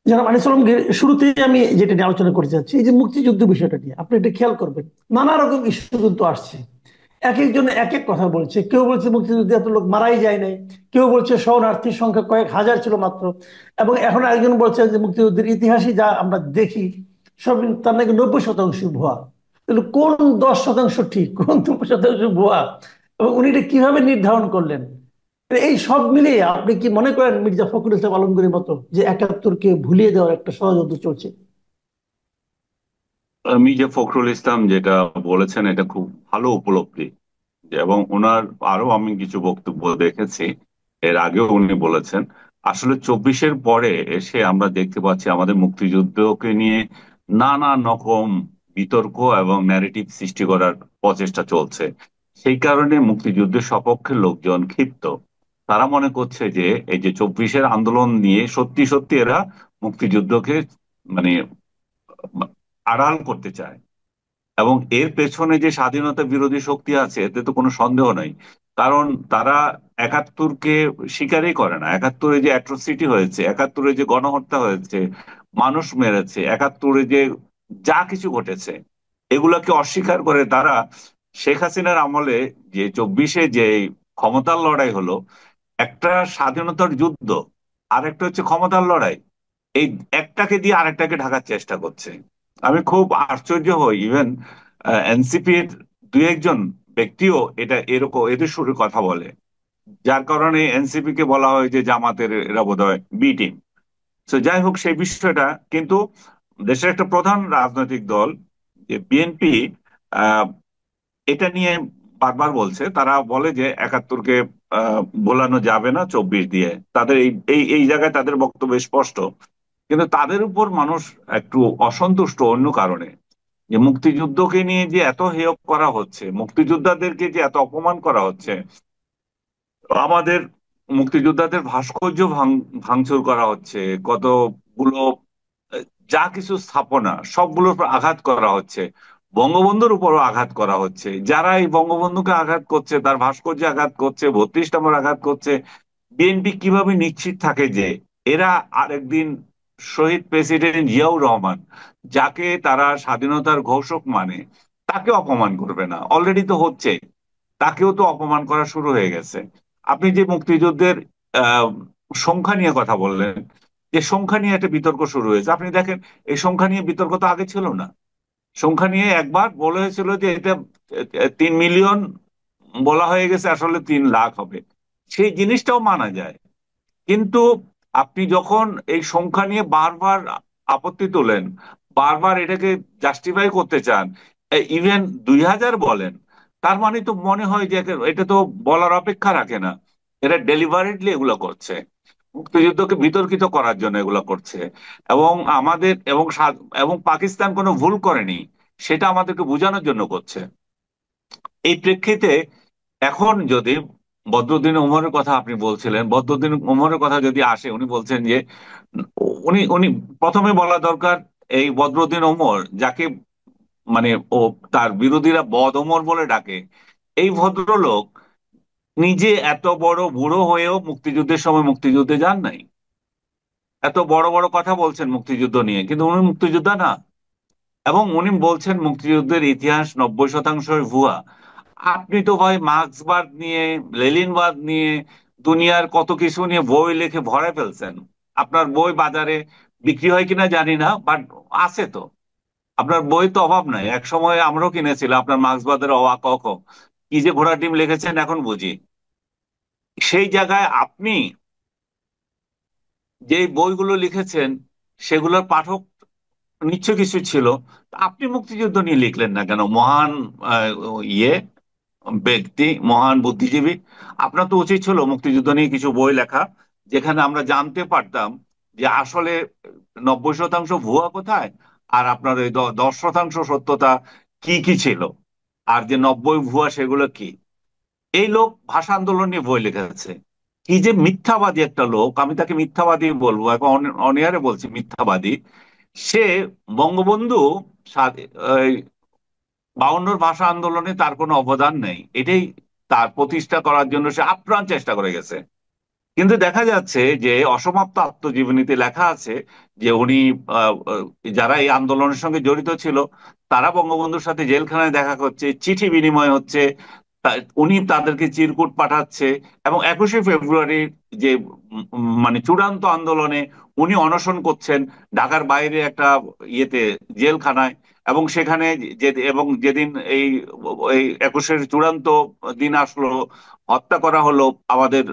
যারা মানে শুরুতেই আমি যেটা নিয়ে আলোচনা করতে চাচ্ছি, এই যে মুক্তিযুদ্ধ বিষয়টা নিয়ে আপনি এটা খেয়াল করবেন, নানা রকম ইস্যু কিন্তু আসছে। এক একজন এক এক কথা বলছে। কেউ বলছে মুক্তিযুদ্ধে এত লোক মারাই যায় নাই, কেউ বলছে শরণার্থীর সংখ্যা কয়েক হাজার ছিল মাত্র, এবং এখন আরেকজন বলছে যে মুক্তিযুদ্ধের ইতিহাসই যা আমরা দেখি সব তার নাকি 90% ভুয়া। তাহলে কোন 10% ঠিক, কোন 90% ভুয়া, এবং উনি এটা কিভাবে নির্ধারণ করলেন? এই সব মিলিয়ে আপনি কি মনে করেন মির্জা ফখরুল ইসলাম আলমগীরের মতো যে 71-কে ভুলিয়ে দেওয়ার একটা ষড়যন্ত্র চলছে? মির্জা ফখরুল ইসলাম যেটা বলেছেন এটা খুব ভালো উপলব্ধি। এবং ওনার আরো আমি কিছু বক্তব্য দেখেছি, এর আগেও উনি বলেছেন। আসলে 24-এর পরে এসে আমরা দেখতে পাচ্ছি আমাদের মুক্তিযুদ্ধকে নিয়ে নানা রকম বিতর্ক এবং ন্যারেটিভ সৃষ্টি করার প্রচেষ্টা চলছে। সেই কারণে মুক্তিযুদ্ধের সপক্ষের লোকজন ক্ষিপ্ত। তারা মনে করছে যে এই যে 24-এর আন্দোলন নিয়ে সত্যি সত্যি এরা মুক্তিযুদ্ধকে মানে আড়াল করতে চায়। এবং এর পেছনে যে স্বাধীনতা বিরোধী শক্তি আছে এতে তো কোনো সন্দেহ নাই। কারণ তারা 71-কে স্বীকারই করে না। 71-এ যে অ্যাট্রোসিটি হয়েছে, 71-এ যে গণহত্যা হয়েছে, মানুষ মেরেছে, 71-এ যে যা কিছু ঘটেছে, এগুলোকে অস্বীকার করে তারা শেখ হাসিনার আমলে যে 24-এ যে ক্ষমতার লড়াই হলো, একটা স্বাধীনতার যুদ্ধ আর একটা হচ্ছে ক্ষমতার লড়াই, এই একটাকে দিয়ে আরেকটাকে ঢাকার চেষ্টা করছে। আমি খুব আশ্চর্য হই। ইভেন এনসিপির দুই একজন ব্যক্তিও এটা এরকম এদের সুরে কথা বলে, যার কারণে এনসিপি কে বলা হয় যে জামাতের এরা বোধহয় বি টিম। তো যাই হোক সেই বিষয়টা কিন্তু দেশের একটা প্রধান রাজনৈতিক দল যে বিএনপি এটা নিয়ে বারবার বলছে। তারা বলে যে 71-কে বোলানো যাবে না 24 দিয়ে। তাদের এই এই এই জায়গায় তাদের বক্তব্য স্পষ্ট। কিন্তু তাদের উপর মানুষ একটু অসন্তুষ্ট অন্য কারণে, যে মুক্তিযুদ্ধকে নিয়ে যে এত হেয় করা হচ্ছে, মুক্তিযোদ্ধাদেরকে যে এত অপমান করা হচ্ছে, আমাদের মুক্তিযোদ্ধাদের ভাস্কর্য ভাঙচুর করা হচ্ছে, কতগুলো আহ, যা কিছু স্থাপনা সবগুলোর উপর আঘাত করা হচ্ছে, বঙ্গবন্ধুর উপরও আঘাত করা হচ্ছে। যারা এই বঙ্গবন্ধুকে আঘাত করছে, তার ভাস্কর্যে আঘাত করছে, 32 নম্বর আঘাত করছে, বিএনপি কিভাবে নিশ্চিত থাকে যে এরা আরেকদিন শহীদ প্রেসিডেন্ট জিয়াউর রহমান, যাকে তারা স্বাধীনতার ঘোষক মানে, তাকে অপমান করবে না? অলরেডি তো হচ্ছে, তাকেও তো অপমান করা শুরু হয়ে গেছে। আপনি যে মুক্তিযুদ্ধের আহ সংখ্যা নিয়ে কথা বললেন, যে সংখ্যা নিয়ে একটা বিতর্ক শুরু হয়েছে, আপনি দেখেন এই সংখ্যা নিয়ে বিতর্ক তো আগে ছিল না। সংখ্যা নিয়ে একবার বলা হয়েছিল যে এটা 3 মিলিয়ন, বলা হয়ে গেছে আসলে 3 লাখ হবে। সেই জিনিসটাও মানা যায়। কিন্তু আপনি যখন এই সংখ্যা নিয়ে বারবার আপত্তি তোলেন, বারবার এটাকে জাস্টিফাই করতে চান, ইভেন 2000 বলেন, তার মানে তো মনে হয় যে এটা তো বলার অপেক্ষা রাখে না। এরা ডেলিভারেটলি এগুলো করছে, মুক্তিযুদ্ধকে বিতর্কিত করার জন্য এগুলো করছে। এবং আমাদের এবং পাকিস্তান কোনো ভুল করেনি, সেটা আমাদেরকে বোঝানোর জন্য করছে। এই প্রেক্ষিতে এখন যদি বদরুদ্দিন উমরের কথা আপনি বলছিলেন, বদরুদ্দিন উমরের কথা যদি আসে, উনি বলছেন যে উনি উনি প্রথমে বলা দরকার এই বদরুদ্দিন উমর যাকে মানে ও তার বিরোধীরা বদ ওমর বলে ডাকে, এই ভদ্রলোক নিজে এত বড় বুড়ো হয়েও মুক্তিযুদ্ধের সময় মুক্তিযুদ্ধে যান নাই। এত বড় বড় কথা বলছেন মুক্তিযুদ্ধ নিয়ে, কিন্তু উনি মুক্তিযোদ্ধা না। এবং উনি বলছেন মুক্তিযুদ্ধের ইতিহাস 90% ভুয়া। আপনি তো ভাই মার্ক্সবাদ নিয়ে, লেনিনবাদ নিয়ে, দুনিয়ার কত কিছু নিয়ে বই লিখে ভরে ফেলছেন। আপনার বই বাজারে বিক্রি হয় কিনা জানি না, বাট আছে তো। আপনার বই তো অভাব নাই। এক সময় আমরাও কিনেছিলাম আপনার মার্ক্সবাদের অ আ ক খ। কি যে ঘোড়া ডিম লিখেছেন এখন বুঝি। সেই জায়গায় আপনি যে বইগুলো লিখেছেন সেগুলোর পাঠক নিশ্চয় কিছু ছিল। তা আপনি মুক্তিযুদ্ধ নিয়ে লিখলেন না কেন? মহান আহ, ইয়ে ব্যক্তি, মহান বুদ্ধিজীবী, আপনার তো উচিত ছিল মুক্তিযুদ্ধ নিয়ে কিছু বই লেখা, যেখানে আমরা জানতে পারতাম যে আসলে 90% ভুয়া কোথায়, আর আপনার ওই 10% সত্যতা কি কি ছিল, আর যে 90 ভুয়া সেগুলো কি। এই লোক ভাষা আন্দোলন নিয়ে বই লিখেছে। কি যে মিথ্যাবাদী একটা লোক, আমি তাকে মিথ্যাবাদী বলবো, এখন অনিয়ারে বলছি মিথ্যাবাদী। সে বঙ্গবন্ধু 52 ভাষা আন্দোলনে তার কোনো অবদান নেই, এটাই তার প্রতিষ্ঠা করার জন্য সে আপ্রাণ চেষ্টা করে গেছে। কিন্তু দেখা যাচ্ছে যে অসমাপ্ত আত্মজীবনীতে লেখা আছে যে উনি যারা এই আন্দোলনের সঙ্গে জড়িত ছিল তারা বঙ্গবন্ধুর সাথে জেলখানায় দেখা করছে, চিঠি বিনিময় হচ্ছে, উনি তাদেরকে চিরকুট পাঠাচ্ছে। এবং 21শে ফেব্রুয়ারির যে মানে চূড়ান্ত আন্দোলনে উনি অনশন করছেন ঢাকার বাইরে একটা ইয়েতে, জেলখানায়। এবং সেখানে এবং যেদিন এই এই 21-এর চূড়ান্ত দিন আসলো, হত্যা করা হলো আমাদের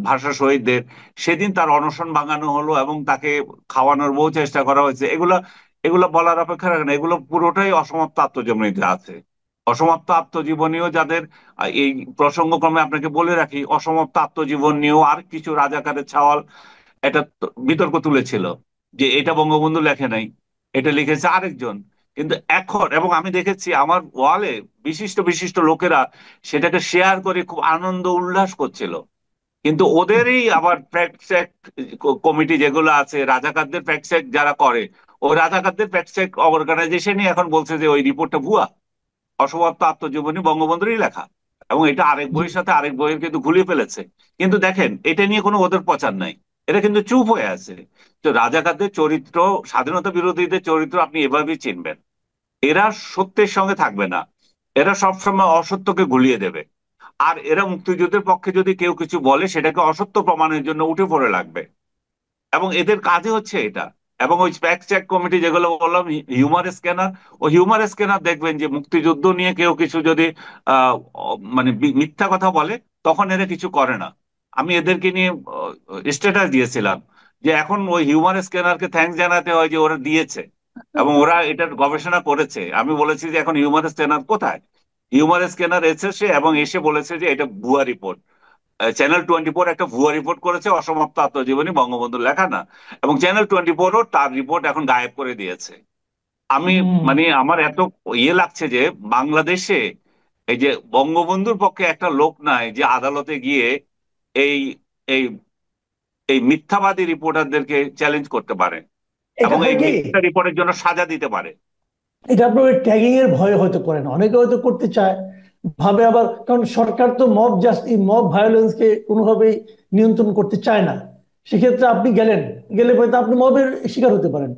ভাষা শহীদদের, সেদিন তার অনশন ভাঙানো হলো এবং তাকে খাওয়ানোর বহু চেষ্টা করা হয়েছে। এগুলা এগুলো বলার অপেক্ষা রাখে না, এগুলো পুরোটাই অসমাপ্ত আত্মজীবনীতে আছে। অসমাপ্ত আত্মজীবনীও যাদের এই প্রসঙ্গক্রমে আপনাকে বলে রাখি, অসমাপ্ত আত্মজীবন নিয়েও আর কিছু রাজাকারের ছাওয়াল একটা বিতর্ক তুলেছিল যে এটা বঙ্গবন্ধু লেখে নাই, এটা লিখেছে আরেকজন। কিন্তু এখন, এবং আমি দেখেছি আমার ওয়ালে বিশিষ্ট বিশিষ্ট লোকেরা সেটাকে শেয়ার করে খুব আনন্দ উল্লাস করছিল। কিন্তু ওদেরই আবার ফ্যাক্ট চেক কমিটি যেগুলো আছে, রাজাকারদের ফ্যাক্ট চেক যারা করে, ওই রাজাকারদের ফ্যাক্ট চেক অর্গানাইজেশনই এখন বলছে যে ওই রিপোর্টটা ভুয়া, অসমাপ্ত আত্মজীবনী বঙ্গবন্ধুরই লেখা। এবং এটা আরেক জি। বইয়ের সাথে আরেক বইয়ের কিন্তু ঘুলিয়ে ফেলেছে। কিন্তু দেখেন, এটা নিয়ে কোনো ওদের প্রচার নাই, এটা কিন্তু চুপ হয়ে আছে। তো রাজাকারদের চরিত্র, স্বাধীনতা বিরোধীদের চরিত্র আপনি এভাবেই চিনবেন। এরা সত্যের সঙ্গে থাকবে না, এরা সবসময় অসত্যকে ঘুলিয়ে দেবে। আর এরা মুক্তিযুদ্ধের পক্ষে যদি কেউ কিছু বলে সেটাকে অসত্য প্রমাণের জন্য উঠে পড়ে লাগবে। এবং এদের কাজই হচ্ছে এটা। এবং ওই ফ্যাক্ট চেক কমিটি যেগুলো বললাম, হিউমার স্ক্যানার, ও হিউমার স্ক্যানার দেখবেন যে মুক্তিযুদ্ধ নিয়ে কেউ কিছু যদি মানে মিথ্যা কথা বলে, তখন এরা কিছু করে না। আমি এদেরকে নিয়ে স্ট্যাটাস দিয়েছিলাম যে এখন ওই হিউমার স্ক্যানারকে থ্যাঙ্কস জানাতে হয় যে ওরা দিয়েছে এবং ওরা এটার গবেষণা করেছে। আমি বলেছি যে এখন হিউমার স্ক্যানার কোথায়? হিউমার স্ক্যানার এসেছে এবং এসে বলেছে যে এটা ভুয়া রিপোর্ট। চ্যানেল 24 একটা ভুয়া রিপোর্ট করেছে, অসমাপ্ত আত্মজীবনী বঙ্গবন্ধুর লেখা না। এবং চ্যানেল 24ও তার রিপোর্ট এখন গায়েব করে দিয়েছে। আমি হুম। মানে আমার এত ইয়ে লাগছে যে বাংলাদেশে এই যে বঙ্গবন্ধুর পক্ষে একটা লোক নাই যে আদালতে গিয়ে এই এই এই মিথ্যাবাদী রিপোর্টারদেরকে চ্যালেঞ্জ করতে পারে এটা এবং হয় এই কি, মিথ্যা রিপোর্টের জন্য সাজা দিতে পারে। এটা আপনার ওই ট্যাগিং এর ভয়ে হয়তো করে না, অনেকে হয়তো করতে চায়, ভাবে আবার, কারণ সরকার তো মব জাস্ট এই মব ভায়োলেন্স কে কোনোভাবেই নিয়ন্ত্রণ করতে চায় না। সেক্ষেত্রে আপনি গেলেন, গেলে হয়তো আপনি মবের শিকার হতে পারেন।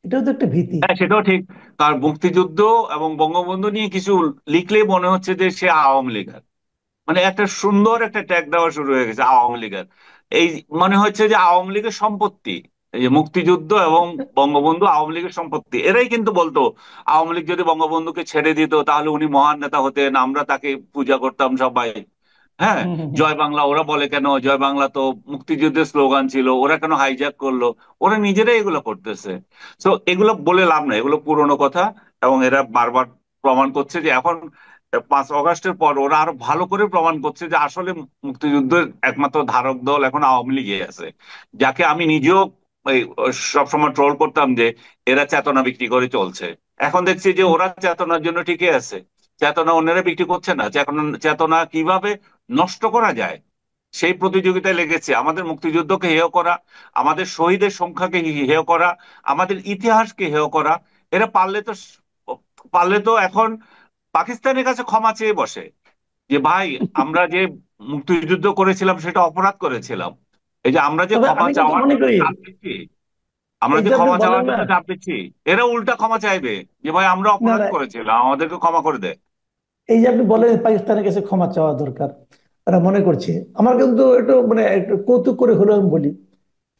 এটাও তো একটা ভীতি। হ্যাঁ, সেটাও ঠিক। কার মুক্তিযুদ্ধ এবং বঙ্গবন্ধু নিয়ে কিছু লিখলেই মনে হচ্ছে যে সে আওয়ামী লীগ। মানে একটা সুন্দর একটা ট্যাগ দেওয়া শুরু হয়ে গেছে আওয়ামী লীগের। এই মনে হচ্ছে যে আওয়ামী লীগের সম্পত্তি, এই যে মুক্তিযুদ্ধ এবং বঙ্গবন্ধু আওয়ামী লীগের সম্পত্তি। এরাই কিন্তু বলতো আওয়ামী লীগ যদি বঙ্গবন্ধুকে ছেড়ে দিত তাহলে উনি মহান নেতা হতেন, আমরা তাকে পূজা করতাম সবাই। হ্যাঁ, হুম, হুম, হুম। জয় বাংলা ওরা বলে কেন? জয় বাংলা তো মুক্তিযুদ্ধের স্লোগান ছিল, ওরা কেন হাইজ্যাক করলো? ওরা নিজেরাই এগুলো করতেছে। তো এগুলো বলে লাভ নাই, এগুলো পুরনো কথা। এবং এরা বারবার প্রমাণ করছে যে এখন 5 আগস্টের পর ওরা আরো ভালো করে প্রমাণ করছে যে আসলে মুক্তিযুদ্ধের একমাত্র ধারক দল এখন আওয়ামী লীগই আছে। যাকে আমি নিজেও এই সবসময় ট্রোল করতাম যে এরা চেতনা বিক্রি করে চলছে। এখন দেখছি যে ওরা চেতনার জন্য টিকে আছে। চেতনা অন্যরা বিক্রি করছে না, চেতনা চেতনা কিভাবে নষ্ট করা যায় সেই প্রতিযোগিতায় লেগেছে। আমাদের মুক্তিযুদ্ধকে হেয় করা, আমাদের শহীদের সংখ্যাকে হেয় করা, আমাদের ইতিহাসকে হেয় করা। এরা পারলে তো এখন পাকিস্তানের কাছে ক্ষমা চেয়ে বসে যে ভাই, আমরা যে মুক্তিযুদ্ধ করেছিলাম সেটা অপরাধ করেছিলাম। এই যে আমরা যে তবে ক্ষমা আমি কিন্তু চাওয়ার মনে জন্য করি, চাপ দিচ্ছি, আমরা এই যে যে আপনি ক্ষমা বলেন চাওয়ার না, জন্য চাপ দিচ্ছি, এরা উল্টা ক্ষমা চাইবে যে ভাই আমরা না অপরাধ না, করেছিলাম, আমাদেরকে ক্ষমা করে দে। এই যে আপনি বলেন পাকিস্তানের কাছে ক্ষমা চাওয়া দরকার, ওরা মনে করছে, আমার কিন্তু একটু মানে একটু কৌতুক করে হলেও আমি বলি,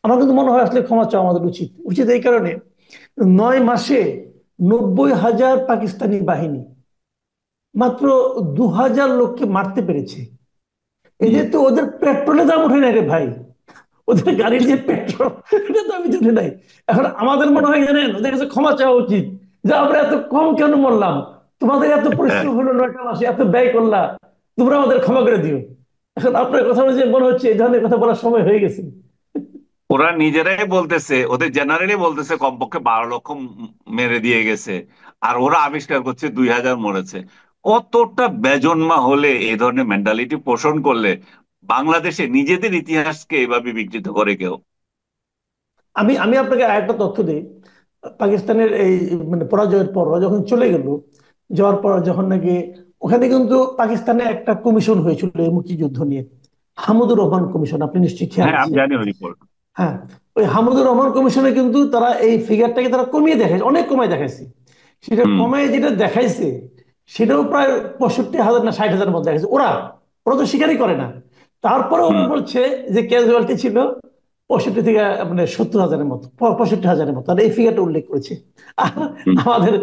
আমার কিন্তু মনে হয় আসলে ক্ষমা চাওয়া আমাদের উচিত। উচিত এই কারণে, 9 মাসে 90,000 পাকিস্তানি বাহিনী মাত্র 2,000 লোককে মারতে পেরেছে। হুম। এদের তো ওদের পেট্রোলের দাম উঠে নাই রে ভাই, ওদের গাড়ির যে পেট্রোল, এটা দাম উঠে নাই। এখন আমাদের মনে হয় জানেন ওদের কাছে ক্ষমা চাওয়া উচিত, যে আমরা এত কম কেন মরলাম, তোমাদের এত হ্যাঁ, পরিশ্রম হলো, 9টা মাসে এত ব্যয় করলা, তোমরা আমাদের ক্ষমা করে দিও। এখন আপনার কথা অনুযায়ী মনে হচ্ছে এই ধরনের কথা বলার সময় হয়ে গেছে। ওরা নিজেরাই বলতেছে, ওদের জেনারেলি বলতেছে কমপক্ষে 12 লক্ষ মেরে দিয়ে গেছে, আর ওরা আবিষ্কার করছে 2,000 মরেছে। কতটা বেজন্মা হলে এই ধরনের মেন্টালিটি পোষণ করলে বাংলাদেশে নিজেদের ইতিহাসকে এভাবে বিকৃত করে কেউ? আমি আমি আপনাকে আরেকটা তথ্য দিই। পাকিস্তানের এই মানে পরাজয়ের পর ওরা যখন চলে গেল, যাওয়ার পর যখন নাকি ওখানে কিন্তু পাকিস্তানে একটা কমিশন হয়েছিল এই মুক্তিযুদ্ধ নিয়ে, হামিদুর রহমান কমিশন, আপনি নিশ্চয়ই খেয়াল হ্যাঁ, আছে। আমি জানি ওই রিপোর্ট। হ্যাঁ, ওই হামিদুর রহমান কমিশনে কিন্তু তারা এই ফিগারটাকে তারা কমিয়ে দেখাইছে, অনেক কমায় দেখাইছে। সেটা হুম। কমায় যেটা দেখাইছে সেটাও প্রায় 65,000 না 60,000 মধ্যে দেখাইছে। ওরা ওরা তো স্বীকারই করে না। তারপরে ওরা হুম। বলছে যে ক্যাজুয়ালিটি ছিল 65 থেকে মানে 70,000-এর মতো, 65,000-এর মতো, আর এই ফিগারটা উল্লেখ করেছে। আর হুম। আমাদের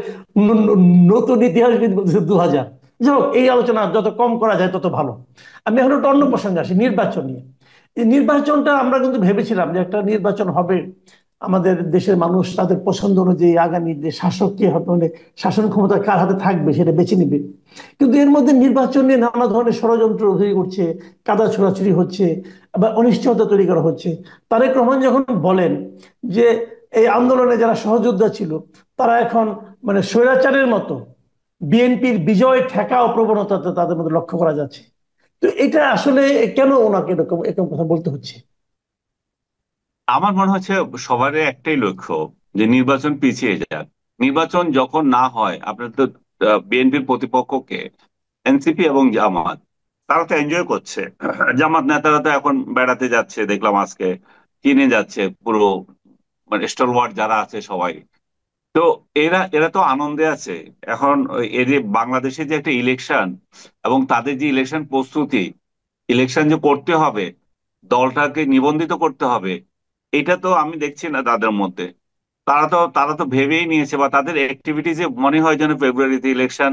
নতুন ইতিহাসবিদ বলছে 2,000। যাই হোক, এই আলোচনা যত কম করা যায় তত ভালো। আমি এখন একটা অন্য হুম। প্রসঙ্গে আসি, নির্বাচন নিয়ে। এই নির্বাচনটা আমরা কিন্তু ভেবেছিলাম যে একটা নির্বাচন হবে, আমাদের দেশের মানুষ তাদের পছন্দ অনুযায়ী আগামী যে শাসক কে হবে, মানে শাসন ক্ষমতা কার হাতে থাকবে সেটা বেছে নিবে। কিন্তু এর মধ্যে নির্বাচন নিয়ে নানা ধরনের ষড়যন্ত্র হয়ে উঠছে, কাদা ছোড়াছুড়ি হচ্ছে, আবার অনিশ্চয়তা তৈরি করা হচ্ছে। তারেক রহমান যখন বলেন যে এই আন্দোলনে যারা সহযোদ্ধা ছিল তারা এখন মানে স্বৈরাচারের মতো বিএনপির বিজয় ঠেকাও প্রবণতা তাদের মধ্যে লক্ষ্য করা যাচ্ছে, তো এটা আসলে কেন ওনাকে এরকম এরকম কথা বলতে হচ্ছে? আমার মনে হচ্ছে সবারই একটাই লক্ষ্য, যে নির্বাচন পিছিয়ে যাক। নির্বাচন যখন না হয়, আপনার তো বিএনপির প্রতিপক্ষকে এনসিপি এবং জামাত, তারা তো এনজয় করছে। জামাত নেতারা তো এখন বেড়াতে যাচ্ছে, দেখলাম আজকে চীনে যাচ্ছে পুরো, মানে স্টলওয়ার্ড যারা আছে সবাই। তো এরা এরা তো আনন্দে আছে। এখন এই যে বাংলাদেশে যে একটা ইলেকশন, এবং তাদের যে ইলেকশন প্রস্তুতি, ইলেকশন যে করতে হবে, দলটাকে নিবন্ধিত করতে হবে, এটা তো আমি দেখছি না তাদের মধ্যে। তারা তো ভেবেই নিয়েছে, বা তাদের অ্যাক্টিভিটিজে মনে হয় যেন ফেব্রুয়ারিতে ইলেকশন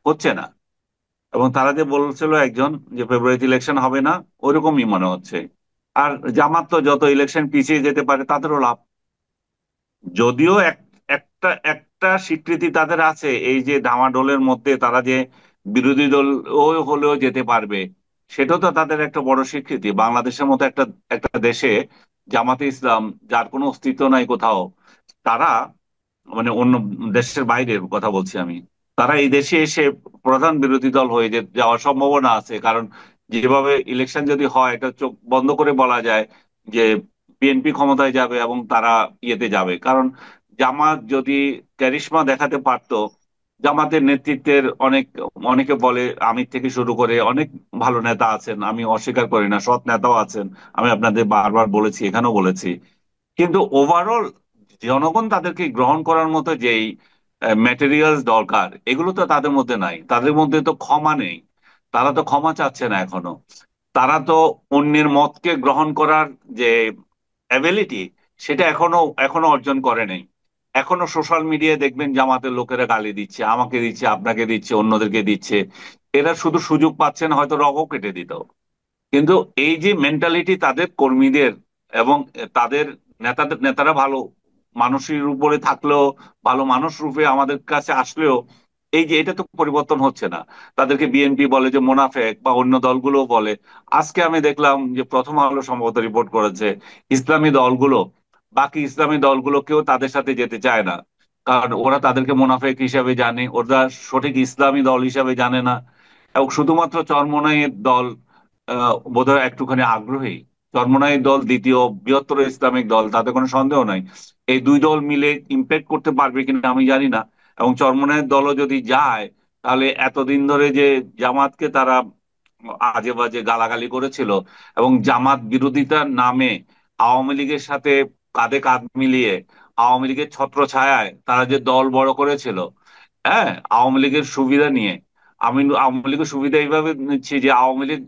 হচ্ছে না। এবং তারা যে বলছিল একজন, যে ফেব্রুয়ারিতে ইলেকশন হবে না, ওইরকমই মনে হচ্ছে। আর জামাত তো যত ইলেকশন পিছিয়ে যেতে পারে তাদেরও লাভ। যদিও একটা একটা স্বীকৃতি তাদের আছে, এই যে ডামাডোলের মধ্যে তারা যে বিরোধী দল ও হলেও যেতে পারবে, সেটাও তো তাদের একটা বড় স্বীকৃতি। বাংলাদেশের মতো একটা একটা দেশে জামাতে ইসলাম, যার কোনো অস্তিত্ব নাই কোথাও, তারা, মানে অন্য দেশের বাইরের কথা বলছি আমি, তারা এই দেশে এসে প্রধান বিরোধী দল হয়ে যাওয়ার সম্ভাবনা আছে। কারণ যেভাবে ইলেকশন যদি হয়, এটা চোখ বন্ধ করে বলা যায় যে বিএনপি ক্ষমতায় যাবে এবং তারা ইয়েতে যাবে। কারণ জামাত যদি ক্যারিশমা দেখাতে পারতো, জামাতের নেতৃত্বের অনেকে বলে, আমির থেকে শুরু করে অনেক ভালো নেতা আছেন, আমি অস্বীকার করি না, সৎ নেতাও আছেন, আমি আপনাদের বারবার বলেছি, এখানেও বলেছি। কিন্তু ওভারঅল জনগণ তাদেরকে গ্রহণ করার মতো যেই ম্যাটেরিয়ালস দরকার, এগুলো তো তাদের মধ্যে নাই। তাদের মধ্যে তো ক্ষমা নেই, তারা তো ক্ষমা চাচ্ছে না এখনো। তারা তো অন্যের মতকে গ্রহণ করার যে অ্যাবিলিটি, সেটা এখনো এখনো অর্জন করে নেই। এখনো সোশ্যাল মিডিয়ায় দেখবেন জামাতের লোকেরা গালি দিচ্ছে, আমাকে দিচ্ছে, আপনাকে দিচ্ছে, অন্যদেরকে দিচ্ছে। এরা শুধু সুযোগ পাচ্ছে না, হয়তো রগও কেটে দিত। কিন্তু এই যে মেন্টালিটি তাদের কর্মীদের, এবং তাদের নেতারা ভালো মানুষের উপরে থাকলেও, ভালো মানুষ রূপে আমাদের কাছে আসলেও, এই যে এটা তো পরিবর্তন হচ্ছে না। তাদেরকে বিএনপি বলে যে মোনাফেক, বা অন্য দলগুলো বলে। আজকে আমি দেখলাম যে প্রথম আলো সম্ভবত রিপোর্ট করেছে, ইসলামী দলগুলো, বাকি ইসলামী দলগুলো কেউ তাদের সাথে যেতে চায় না। কারণ ওরা তাদেরকে মোনাফেক হিসাবে জানে, ওরা সঠিক ইসলামী দল হিসাবে জানে না। এবং শুধুমাত্র চরমোনাইয়ের দল বোধহয় একটুখানি আগ্রহী। চরমোনাইয়ের দল দ্বিতীয় বৃহত্তর ইসলামিক দল, তাতে কোনো সন্দেহ নাই। এই দুই দল মিলে ইম্প্যাক্ট করতে পারবে কিনা আমি জানি না। এবং চরমোনাইয়ের দলও যদি যায়, তাহলে এতদিন ধরে যে জামাতকে তারা আজে বাজে গালাগালি করেছিল, এবং জামাত বিরোধিতার নামে আওয়ামী লীগের সাথে কাঁধে কাঁধ মিলিয়ে আওয়ামী লীগের ছত্রছায়ায় তারা যে দল বড় করেছিল, হ্যাঁ, আওয়ামী লীগের সুবিধা নিয়ে। আমি আওয়ামী লীগের সুবিধা এইভাবে নিচ্ছি যে আওয়ামী লীগ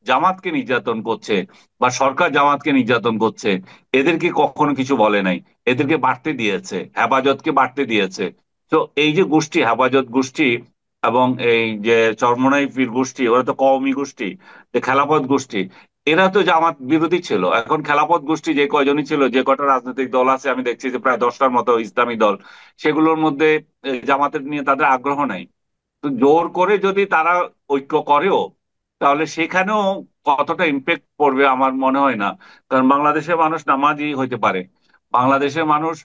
জামাতকে নির্যাতন করছে, বা সরকার জামাতকে নির্যাতন করছে, এদেরকে কখনো কিছু বলে নাই। এদেরকে বাড়তে দিয়েছে, হেফাজতকে বাড়তে দিয়েছে। তো এই যে গোষ্ঠী, হেফাজত গোষ্ঠী, এবং এই যে চরমোনাই পীর গোষ্ঠী, ওরা তো কওমি গোষ্ঠী, যে খেলাফত গোষ্ঠী, এরা তো জামাত বিরোধী ছিল। এখন খেলাফত গোষ্ঠী যে কয়জনই ছিল, যে কটা রাজনৈতিক দল আছে, আমি দেখছি যে প্রায় 10টার মতো ইসলামী দল, সেগুলোর মধ্যে জামাতের নিয়ে তাদের আগ্রহ নাই। তো জোর করে যদি তারা ঐক্য করেও, তাহলে সেখানেও কতটা ইম্প্যাক্ট পড়বে আমার মনে হয় না। কারণ বাংলাদেশের মানুষ নামাজি হইতে পারে, বাংলাদেশের মানুষ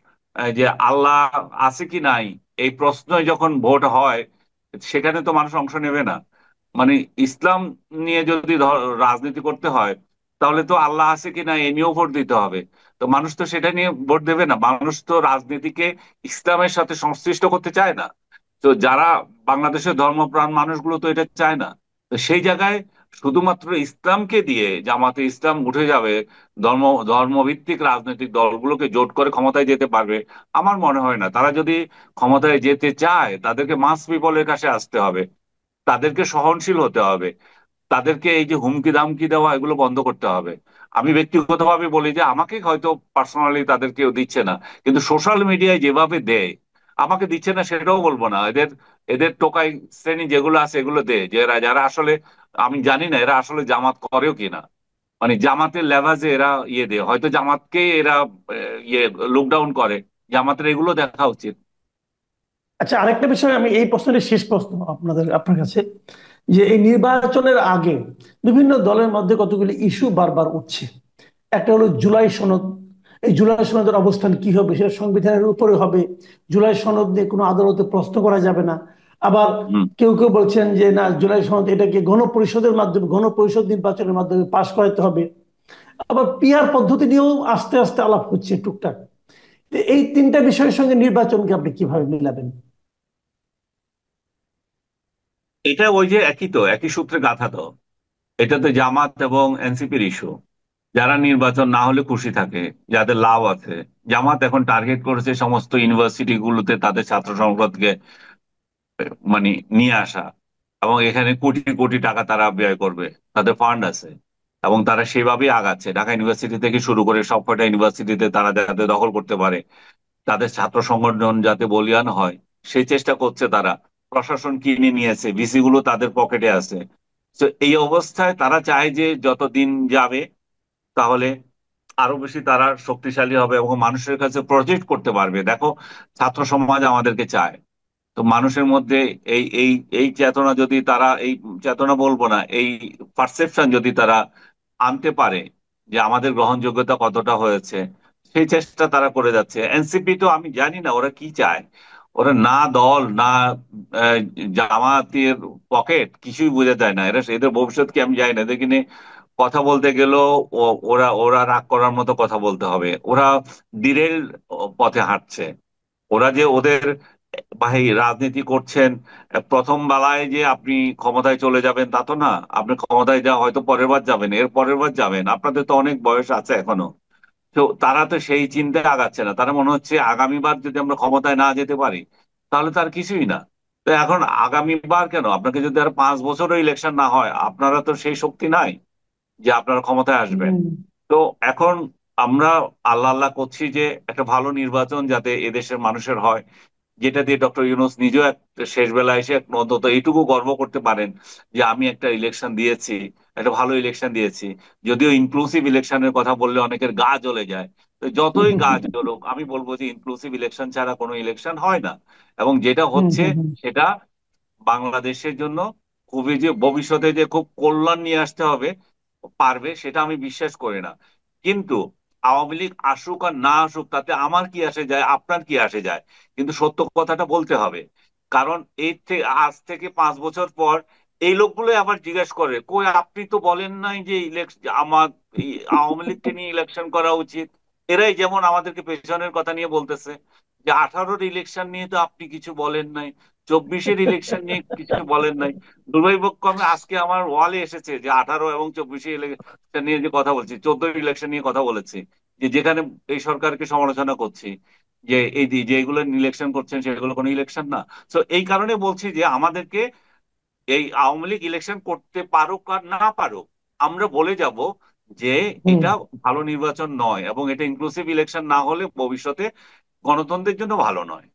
যে আল্লাহ আছে কি নাই, এই প্রশ্নই যখন ভোট হয়, সেখানে তো মানুষ অংশ নেবে না। মানে ইসলাম নিয়ে যদি রাজনীতি করতে হয়, তাহলে তো আল্লাহ আছে কি না এ নিয়েও ভোট দিতে হবে। তো মানুষ তো সেটা নিয়ে ভোট দেবে না, মানুষ তো রাজনীতিকে ইসলামের সাথে সংশ্লিষ্ট করতে চায় না। তো যারা বাংলাদেশের ধর্মপ্রাণ মানুষগুলো তো এটা চায় না। তো সেই জায়গায় শুধুমাত্র ইসলামকে দিয়ে জামাতে ইসলাম উঠে যাবে, ধর্ম ধর্মভিত্তিক রাজনৈতিক দলগুলোকে জোট করে ক্ষমতায় যেতে পারবে, আমার মনে হয় না। তারা যদি ক্ষমতায় যেতে চায় তাদেরকে মাস পিপলের কাছে আসতে হবে, তাদেরকে সহনশীল হতে হবে, তাদেরকে এই যে হুমকি দামকি দেওয়া এগুলো বন্ধ করতে হবে। আমি ব্যক্তিগতভাবে বলি যে আমাকে হয়তো পার্সোনালি তাদের কেউ দিচ্ছে না, কিন্তু সোশ্যাল মিডিয়ায় যেভাবে দেয়, আমাকে দিচ্ছে না সেটাও বলবো না, এদের এদের টোকাই শ্রেণী যেগুলো আছে এগুলো দেয়, যে এরা যারা আসলে, আমি জানি না এরা আসলে জামাত করেও কিনা, মানে জামাতের লেভাজে এরা ইয়ে দেয়, হয়তো জামাতকে এরা ইয়ে লুকডাউন করে। জামাতের এগুলো দেখা উচিত। আচ্ছা, আরেকটা বিষয়, আমি এই প্রশ্নের শেষ প্রশ্ন আপনার কাছে, যে এই নির্বাচনের আগে বিভিন্ন দলের মধ্যে কতগুলি ইস্যু বারবার উঠছে। একটা হলো জুলাই সনদ। এই জুলাই সনদের অবস্থান কি হবে, সেটা সংবিধানের উপরে হবে। জুলাই সনদ নিয়ে কোনো আদালতে প্রশ্ন করা যাবে না। আবার হুম। কেউ কেউ বলছেন যে না, জুলাই সনদ এটাকে গণপরিষদের মাধ্যমে, গণপরিষদ নির্বাচনের মাধ্যমে পাশ করাতে হবে। আবার পিআর পদ্ধতি নিয়েও আস্তে আস্তে আলাপ হচ্ছে টুকটাক। তো এই তিনটা বিষয়ের সঙ্গে নির্বাচনকে আপনি কিভাবে মিলাবেন? এটা ওই যে একই তো, একই সূত্রে গাঁথা তো। এটা তো জামাত এবং এনসিপির ইস্যু। যারা নির্বাচন না হলে খুশি থাকে, যাদের লাভ আছে। জামাত এখন টার্গেট করেছে সমস্ত ইউনিভার্সিটি গুলোতে তাদের ছাত্র সংসদকে মানে নিয়ে আসা, এবং এখানে কোটি কোটি টাকা তারা ব্যয় করবে, তাদের ফান্ড আছে, এবং তারা সেভাবেই আগাচ্ছে। ঢাকা ইউনিভার্সিটি থেকে শুরু করে সবকটা ইউনিভার্সিটিতে তারা যাতে দখল করতে পারে, তাদের ছাত্র সংগঠন যাতে বলিয়ান হয়, সেই চেষ্টা করছে তারা। প্রশাসন কিনে নিয়েছে, ভিসি গুলো তাদের পকেটে আছে। তো এই অবস্থায় তারা চায় যে যত দিন যাবে তাহলে আরো বেশি তারা শক্তিশালী হবে এবং মানুষের কাছে প্রজেক্ট করতে পারবে, দেখো ছাত্র সমাজ আমাদেরকে চায়। তো মানুষের মধ্যে এই এই এই চেতনা যদি তারা, এই চেতনা বলবো না, এই পারসেপশন যদি তারা আনতে পারে যে আমাদের গ্রহণযোগ্যতা কতটা হয়েছে, সেই চেষ্টা তারা করে যাচ্ছে। এনসিপি তো আমি জানি না ওরা কি চায়। ওরা না দল না আহ, জামাতের পকেট কিছুই বোঝা যায় না। এরা এদের ভবিষ্যৎ কি আমি জানি না, দেখিনি। কথা বলতে গেলেও ওরা ওরা রাগ করার মতো কথা বলতে হবে। ওরা ডিরেল পথে হাঁটছে। ওরা যে ওদের ভাই রাজনীতি করছেন, প্রথম বেলায় যে আপনি ক্ষমতায় চলে যাবেন তা তো না। আপনি ক্ষমতায় যা হয়তো পরের বার যাবেন, এর পরের বার যাবেন, আপনাদের তো অনেক বয়স আছে এখনো। তো তারা তো সেই চিন্তায় আগাচ্ছে না। তারা মনে হচ্ছে আগামীবার যদি আমরা ক্ষমতায় না যেতে পারি তাহলে তার কিছুই না। তো এখন আগামীবার কেন, আপনাকে যদি আর 5 বছরও ইলেকশন না হয়, আপনারা তো সেই শক্তি নাই যে আপনারা ক্ষমতায় আসবেন। হুম। তো এখন আমরা আল্লাহ আল্লাহ করছি যে একটা ভালো নির্বাচন যাতে এদেশের মানুষের হয়, যেটা দিয়ে ডক্টর ইউনূস নিজেও একটা শেষ বেলা এসে অন্তত এইটুকু গর্ব করতে পারেন যে আমি একটা ইলেকশন দিয়েছি, একটা ভালো ইলেকশন দিয়েছি। যদিও ইনক্লুসিভ ইলেকশনের কথা বললে অনেকের গা জ্বলে যায়, তো যতই গা জ্বলুক আমি বলবো যে ইনক্লুসিভ ইলেকশন ছাড়া কোনো ইলেকশন হয় না। এবং যেটা হুম, হচ্ছে হুম, হুম, সেটা বাংলাদেশের জন্য খুবই, যে ভবিষ্যতে যে খুব কল্যাণ নিয়ে আসতে হবে পারবে সেটা আমি বিশ্বাস করি না। কিন্তু আওয়ামী লীগ আসুক আর না আসুক তাতে আমার কি আসে যায়, আপনার কি আসে যায়, কিন্তু সত্য কথাটা বলতে হবে। কারণ এই থেকে আজ থেকে 5 বছর পর এই লোকগুলো আবার জিজ্ঞেস করে, কই আপনি তো বলেন নাই যে ইলেকশন আমার এই আওয়ামী লীগকে নিয়ে ইলেকশন করা উচিত। এরাই যেমন আমাদেরকে পেছনের কথা নিয়ে বলতেছে যে 18-র ইলেকশন নিয়ে তো আপনি কিছু বলেন নাই, 24-এর ইলেকশন নিয়ে কিছু বলেন নাই। দুর্ভাগ্যক্রমে আজকে আমার ওয়ালে এসেছে যে 18 এবং 24 ইলেকশন নিয়ে যে কথা বলছি, 14 ইলেকশন নিয়ে কথা বলেছি, যে যেখানে এই সরকারকে সমালোচনা করছি যে এই যেগুলো ইলেকশন করছেন সেগুলো কোনো ইলেকশন না। তো এই কারণে বলছি যে আমাদেরকে এই আওয়ামী লীগ ইলেকশন করতে পারুক আর না পারুক, আমরা বলে যাব যে হুম। এটা ভালো নির্বাচন নয় এবং এটা ইনক্লুসিভ ইলেকশন না হলে ভবিষ্যতে গণতন্ত্রের জন্য ভালো নয়।